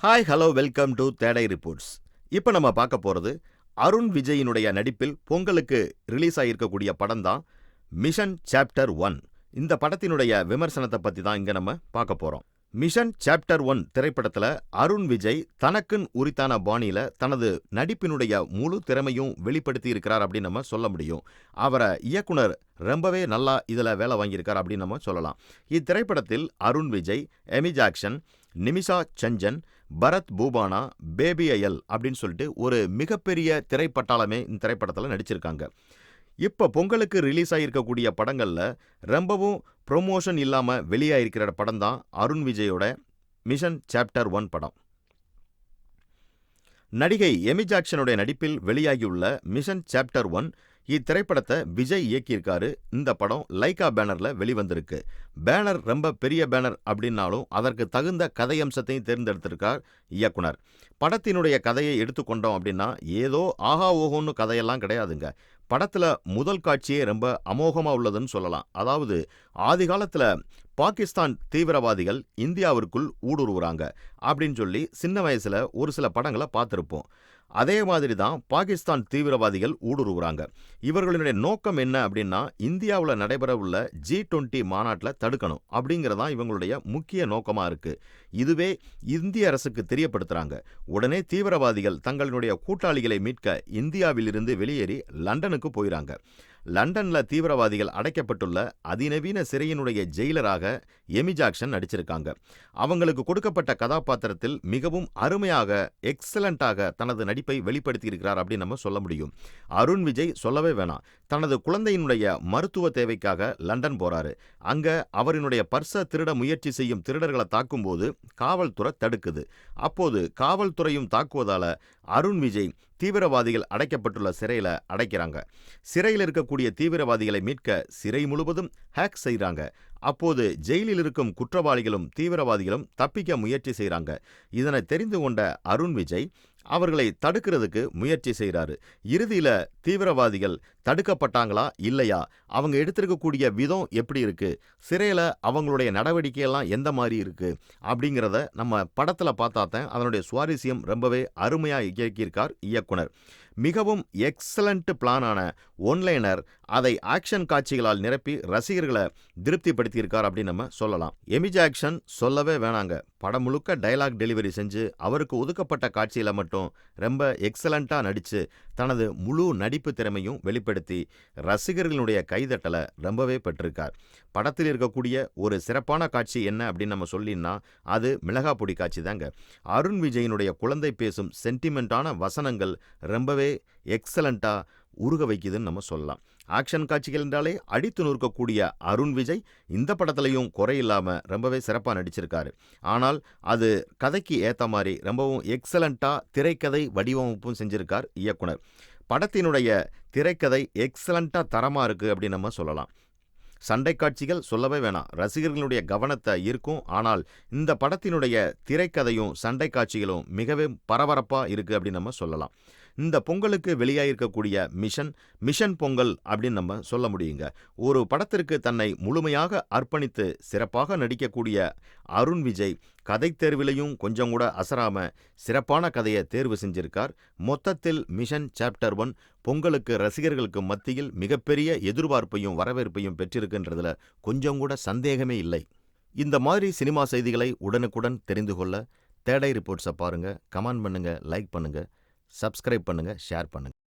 Hi hello welcome to தேடை reports. இப்போ நம்ம பார்க்க போகிறது அருண் விஜயினுடைய நடிப்பில் பொங்கலுக்கு ரிலீஸ் ஆகியிருக்கக்கூடிய படம் தான் மிஷன் சாப்டர் 1. இந்த படத்தினுடைய விமர்சனத்தை பற்றி தான் இங்கே நம்ம பார்க்க போகிறோம். மிஷன் சாப்டர் 1 திரைப்படத்தில் அருண் விஜய் தனக்குன்னு உரித்தான பாணியில் தனது நடிப்பினுடைய முழு திறமையும் வெளிப்படுத்தி இருக்கிறார் அப்படின்னு நம்ம சொல்ல முடியும். அவரை இயக்குனர் ரொம்பவே நல்லா இதில் வேலை வாங்கியிருக்கார் அப்படின்னு நம்ம சொல்லலாம். இத்திரைப்படத்தில் அருண் விஜய், எமி ஜாக்சன், நிமிஷா சஞ்சன், பரத் பூபானா, பேபி அயல் அப்படின்னு சொல்லிட்டு ஒரு மிகப்பெரிய திரைப்பட்டாளமே இந்த திரைப்படத்தில் நடிச்சிருக்காங்க. இப்போ பொங்கலுக்கு ரிலீஸ் ஆகியிருக்கக்கூடிய படங்களில் ரொம்பவும் ப்ரொமோஷன் இல்லாமல் வெளியாகிருக்கிற படம் தான் அருண் விஜயோட மிஷன் சாப்டர் 1 படம். நடிகை எமி ஜாக்சனுடைய நடிப்பில் வெளியாகியுள்ள மிஷன் சாப்டர் 1 இத்திரைப்படத்தை விஜய் இயக்கியிருக்காரு. இந்த படம் லைகா பேனரில் வெளிவந்திருக்கு. பேனர் ரொம்ப பெரிய பேனர் அப்படின்னாலும் அதற்கு தகுந்த கதையம்சத்தையும் தேர்ந்தெடுத்திருக்கார் இயக்குனர். படத்தினுடைய கதையை எடுத்துக்கொண்டோம் அப்படின்னா ஏதோ ஆஹா ஓஹோன்னு கதையெல்லாம் கிடையாதுங்க. படத்தில் முதல் காட்சியே ரொம்ப அமோகமாக உள்ளதுன்னு சொல்லலாம். அதாவது ஆதி காலத்தில் பாகிஸ்தான் தீவிரவாதிகள் இந்தியாவிற்குள் ஊடுருவுறாங்க அப்படின்னு சொல்லி சின்ன வயசில் ஒரு சில படங்களை பார்த்துருப்போம். அதே மாதிரி தான் பாகிஸ்தான் தீவிரவாதிகள் ஊடுருவுறாங்க. இவர்களுடைய நோக்கம் என்ன அப்படின்னா இந்தியாவில் நடைபெறவுள்ள G20 மாநாட்டில் தடுக்கணும் அப்படிங்கிறதான் இவங்களுடைய முக்கிய நோக்கமாக இருக்குது. இதுவே இந்திய அரசுக்கு தெரியப்படுத்துகிறாங்க. உடனே தீவிரவாதிகள் தங்களுடைய கூட்டாளிகளை மீட்க இந்தியாவிலிருந்து வெளியேறி லண்டனுக்கு போயிறாங்க. லண்டனில் தீவிரவாதிகள் அடைக்கப்பட்டுள்ள அதிநவீன சிறையினுடைய ஜெயிலராக எமி ஜாக்சன் நடிச்சிருக்காங்க. அவங்களுக்கு கொடுக்கப்பட்ட கதாபாத்திரத்தில் மிகவும் அருமையாக எக்ஸலண்ட்டாக தனது நடிப்பை வெளிப்படுத்தியிருக்கிறார் அப்படின்னு நம்ம சொல்ல முடியும். அருண் விஜய் சொல்லவே வேணாம். தனது குழந்தையினுடைய மருத்துவ தேவைக்காக லண்டன் போறாரு. அங்க அவரினுடைய பர்ஸை திருட முயற்சி செய்யும் திருடர்களை தாக்கும்போது காவல்துறை தடுக்குது. அப்போது காவல்துறையும் தாக்குவதால அருண் விஜய் தீவிரவாதிகள் அடைக்கப்பட்டுள்ள சிறையில் அடைக்கிறாங்க. சிறையில் இருக்கக்கூடிய தீவிரவாதிகளை மீட்க சிறை முழுவதும் ஹேக் செய்கிறாங்க. அப்போது ஜெயிலில் இருக்கும் குற்றவாளிகளும் தீவிரவாதிகளும் தப்பிக்க முயற்சி செய்கிறாங்க. இதனை தெரிந்து கொண்ட அருண் விஜய் அவர்களை தடுக்கிறதுக்கு முயற்சி செய்கிறாரு. இறுதியில் தீவிரவாதிகள் தடுக்கப்பட்டாங்களா இல்லையா, அவங்க எடுத்திருக்கக்கூடிய விதம் எப்படி இருக்கு, சிறையில் அவங்களுடைய நடவடிக்கையெல்லாம் எந்த மாதிரி இருக்கு அப்படிங்கிறத நம்ம படத்தில் பார்த்தா தான் அதனுடைய சுவாரஸ்யம் ரொம்பவே அருமையாக இயக்கியிருக்கார் இயக்குனர். மிகவும் எக்ஸலண்ட் பிளானான ஒன்லைனர் அதை ஆக்ஷன் காட்சிகளால் நிரப்பி ரசிகர்களை திருப்திப்படுத்தியிருக்கார் அப்படின்னு நம்ம சொல்லலாம். எமி ஜாக்சன் சொல்லவே வேணாங்க. படம் முழுக்க டைலாக் டெலிவரி செஞ்சு அவருக்கு ஒதுக்கப்பட்ட காட்சியில் மட்டும் ரொம்ப எக்ஸலண்ட்டாக நடித்து தனது முழு நடிப்பு திறமையும் வெளிப்படுத்தி ரசிகர்களுடைய கைதட்டலை ரொம்பவே பெற்றிருக்கார். படத்தில் இருக்கக்கூடிய ஒரு சிறப்பான காட்சி என்ன அப்படின்னு நம்ம சொல்லினா அது மிளகாப்பொடி காட்சி தாங்க. அருண் விஜயினுடைய குழந்தை பேசும் சென்டிமெண்ட்டான வசனங்கள் ரொம்பவே எக்ஸலண்ட்டாக உருக வைக்குதுன்னு நம்ம சொல்லலாம். ஆக்ஷன் காட்சிகள் என்றாலே அடித்து நொறுக்கக்கூடிய அருண் விஜய் இந்த படத்துலையும் குறையில்லாமல் ரொம்பவே சிறப்பாக நடிச்சிருக்காரு. ஆனால் அது கதைக்கு ஏற்ற மாதிரி ரொம்பவும் எக்ஸலண்ட்டாக திரைக்கதை வடிவமைப்பும் செஞ்சிருக்கார் இயக்குனர். படத்தினுடைய திரைக்கதை எக்ஸலண்ட்டாக தரமாக இருக்குது அப்படின்னு நம்ம சொல்லலாம். சண்டை காட்சிகள் சொல்லவே வேணாம், ரசிகர்களுடைய கவனத்தை ஈர்க்கும். ஆனால் இந்த படத்தினுடைய திரைக்கதையும் சண்டை காட்சிகளும் மிகவும் பரபரப்பாக இருக்குது அப்படின்னு நம்ம சொல்லலாம். இந்த பொங்கலுக்கு வெளியாகிருக்கக்கூடிய மிஷன் பொங்கல் அப்படின்னு நம்ம சொல்ல முடியுங்க. ஒரு படத்திற்கு தன்னை முழுமையாக அர்ப்பணித்து சிறப்பாக நடிக்கக்கூடிய அருண் விஜய் கதை தேர்விலையும் கொஞ்சம் கூட அசராம சிறப்பான கதையை தேர்வு செஞ்சிருக்கார். மொத்தத்தில் மிஷன் சாப்டர் 1 பொங்கலுக்கு ரசிகர்களுக்கு மத்தியில் மிகப்பெரிய எதிர்பார்ப்பையும் வரவேற்பையும் பெற்றிருக்கின்றதுல கொஞ்சம் கூட சந்தேகமே இல்லை. இந்த மாதிரி சினிமா செய்திகளை உடனுக்குடன் தெரிந்து கொள்ள தேடை ரிப்போர்ட்ஸை பாருங்க, கமெண்ட் பண்ணுங்க, லைக் பண்ணுங்க, சப்ஸ்கிரைப் பண்ணுங்க, ஷேர் பண்ணுங்க.